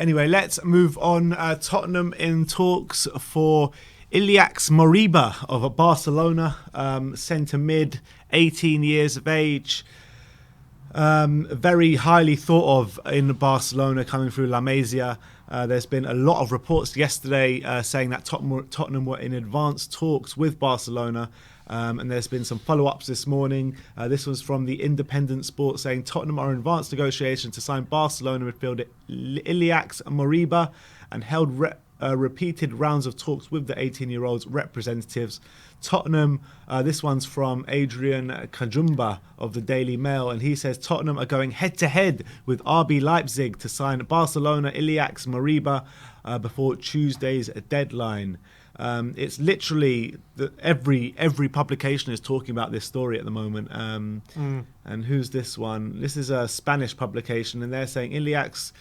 Anyway, let's move on. Tottenham in talks for Moriba of Barcelona, centre mid, 18 years of age. Very highly thought of in Barcelona, coming through La Masia. There's been a lot of reports yesterday saying that Tottenham were in advanced talks with Barcelona, and there's been some follow-ups this morning. This was from the Independent Sport saying Tottenham are in advanced negotiations to sign Barcelona midfielder Moriba, and held repeated rounds of talks with the 18-year-old's representatives. Tottenham, this one's from Adrian Kajumba of the Daily Mail, and he says Tottenham are going head-to-head with RB Leipzig to sign Barcelona Moriba before Tuesday's deadline. It's literally every publication is talking about this story at the moment. And who's this one? This is a Spanish publication, and they're saying Iliax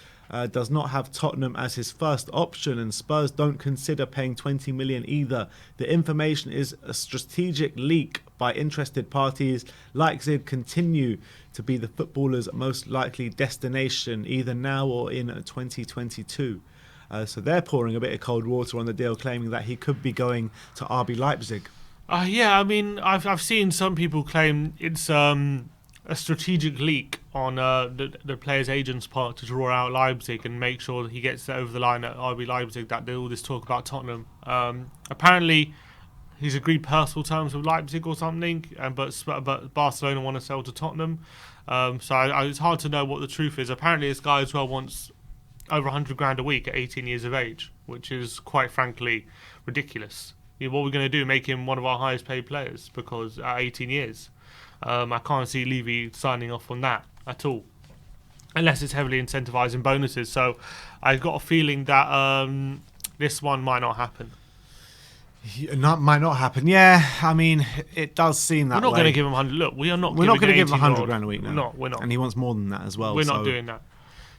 does not have Tottenham as his first option, and Spurs don't consider paying 20 million either. The information is a strategic leak by interested parties. Leipzig continue to be the footballer's most likely destination, either now or in 2022. So they're pouring a bit of cold water on the deal, claiming that he could be going to RB Leipzig. Yeah, I mean, I've seen some people claim it's a strategic leak on the player's agent's part to draw out Leipzig and make sure that he gets over the line at RB Leipzig, that all this talk about Tottenham. Apparently, he's agreed personal terms with Leipzig or something, but Barcelona want to sell to Tottenham. So it's hard to know what the truth is. Apparently, this guy as well wants over 100 grand a week at 18 years of age, which is quite frankly ridiculous. What are we going to do? Make him one of our highest paid players because at 18 years? I can't see Levy signing off on that at all, unless it's heavily incentivizing bonuses. So I've got a feeling that this one might not happen. Might not happen. Yeah, I mean, it does seem that we're not way. going to give him 100. Look, we're not going to give him 100 grand grand a week. No, no, we're not. And he wants more than that as well. We're not doing that.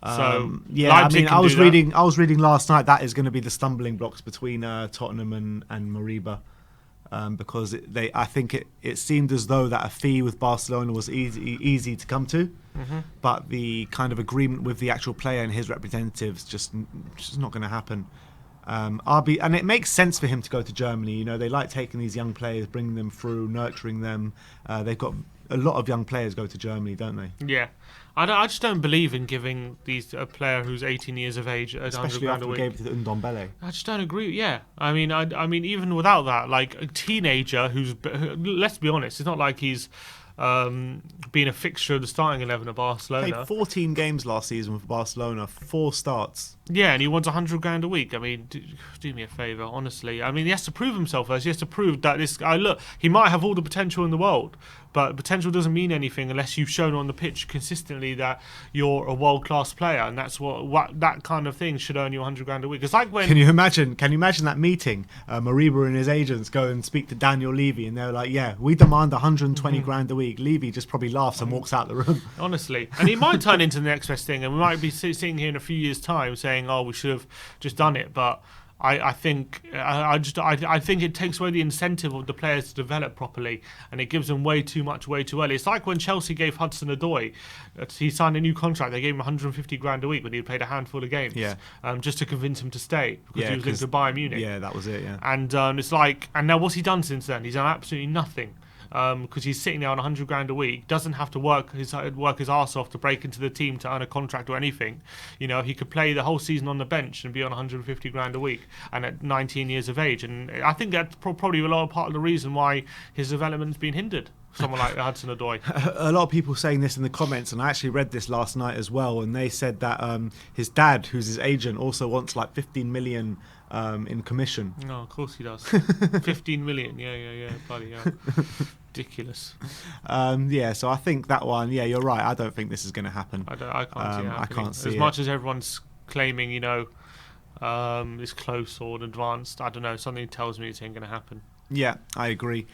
So yeah, Leipzig I mean, I was reading last night that is going to be the stumbling blocks between Tottenham and Moriba, because I think it seemed as though that a fee with Barcelona was easy to come to, but the kind of agreement with the actual player and his representatives just not going to happen. And it makes sense for him to go to Germany. You know, they like taking these young players, bringing them through, nurturing them. They've got a lot of young players go to Germany, don't they? Yeah. I just don't believe in giving a player who's 18 years of age 100 grand a week. Especially after we gave it to Ndombele. I just don't agree. Yeah, I mean, even without that, like a teenager who's, let's be honest, it's not like he's been a fixture of the starting 11 of Barcelona. Played 14 games last season with Barcelona, 4 starts. Yeah, and he wants 100 grand a week. I mean, do me a favour, honestly. I mean, he has to prove himself first. He has to prove that this guy, look, he might have all the potential in the world, but potential doesn't mean anything unless you've shown on the pitch consistently that you're a world-class player, and that's what that kind of thing should earn you 100 grand a week. It's like when... Can you imagine that meeting? Moriba and his agents go and speak to Daniel Levy, and they're like, yeah, we demand 120 grand a week. Levy just probably laughs and walks out the room. Honestly. And he might turn into the next best thing, and we might be sitting here in a few years' time saying, oh, we should have just done it, but I think it takes away the incentive of the players to develop properly, and it gives them way too much way too early. It's like when Chelsea gave Hudson-Odoi, he signed a new contract. They gave him 150 grand a week when he played a handful of games, just to convince him to stay because he was linked to Bayern Munich. Yeah, that was it. Yeah, and it's like, and now what's he done since then? He's done absolutely nothing. Because he's sitting there on 100 grand a week, doesn't have to work his arse off to break into the team to earn a contract or anything. You know, he could play the whole season on the bench and be on 150 grand a week, and at 19 years of age. And I think that's probably a lot of part of the reason why his development's been hindered. Someone like Hudson-Odoi. A lot of people saying this in the comments, and I actually read this last night as well, and they said that his dad, who's his agent, also wants like 15 million in commission. No, of course he does. 15 million, yeah, bloody hell. Ridiculous. So I think that one, yeah, you're right. I don't think this is going to happen. I can't see it happening. I can't see as much as everyone's claiming, it's close or advanced, I don't know, something tells me it ain't going to happen. Yeah, I agree.